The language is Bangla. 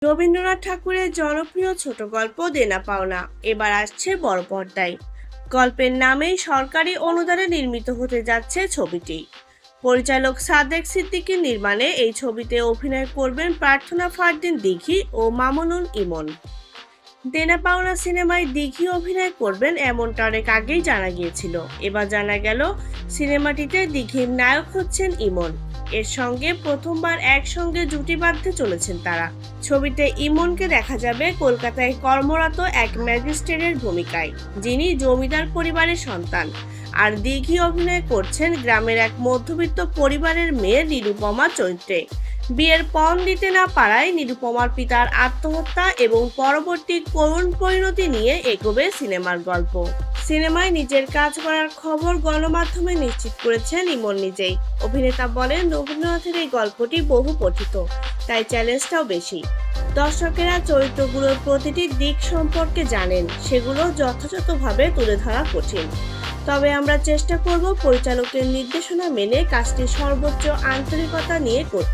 রবীন্দ্রনাথ ঠাকুরের জনপ্রিয় ছোট গল্প দেনা পাওনা এবার আসছে বড় পর্দায়। গল্পের নামেই সরকারি অনুদানে নির্মিত হতে যাচ্ছে ছবিটি। পরিচালক সাদেক সিদ্দিকীর নির্মাণে এই ছবিতে অভিনয় করবেন প্রার্থনা ফারদিন দিঘি ও মামুনুল ইমন। দেনা পাওনা সিনেমায় দিঘি অভিনয় করবেন এমনটা অনেক আগেই জানা গিয়েছিল। এবার জানা গেল সিনেমাটিতে দিঘির নায়ক হচ্ছেন ইমন। এর সঙ্গে প্রথমবার একসঙ্গে জুটি বাঁধতে চলেছেন তারা। ছবিতে ইমনকে দেখা যাবে কলকাতায় কর্মরত এক ম্যাজিস্ট্রেটের ভূমিকায়, যিনি জমিদার পরিবারের সন্তান। আর দিঘি অভিনয় করছেন গ্রামের এক মধ্যবিত্ত পরিবারের মেয়ে নিরুপমা চরিত্রে। বিয়ের পণ দিতে না পারায় নিরুপমার পিতার আত্মহত্যা এবং পরবর্তী করুণ পরিণতি নিয়ে এগোবে সিনেমার গল্প। সিনেমায় নিজের কাজ করার খবর গণমাধ্যমে নিশ্চিত করেছেন ইমন নিজেই। অভিনেতা বলেন, রবীন্দ্রনাথের এই গল্পটি বহু পঠিত, তাই চ্যালেঞ্জটাও বেশি। দর্শকেরা চরিত্রগুলোর প্রতিটি দিক সম্পর্কে জানেন, সেগুলো যথাযথভাবে তুলে ধরা কঠিন। তবে আমরা চেষ্টা করব পরিচালকের নির্দেশনা মেনে কাজটি সর্বোচ্চ আন্তরিকতা নিয়ে করতে।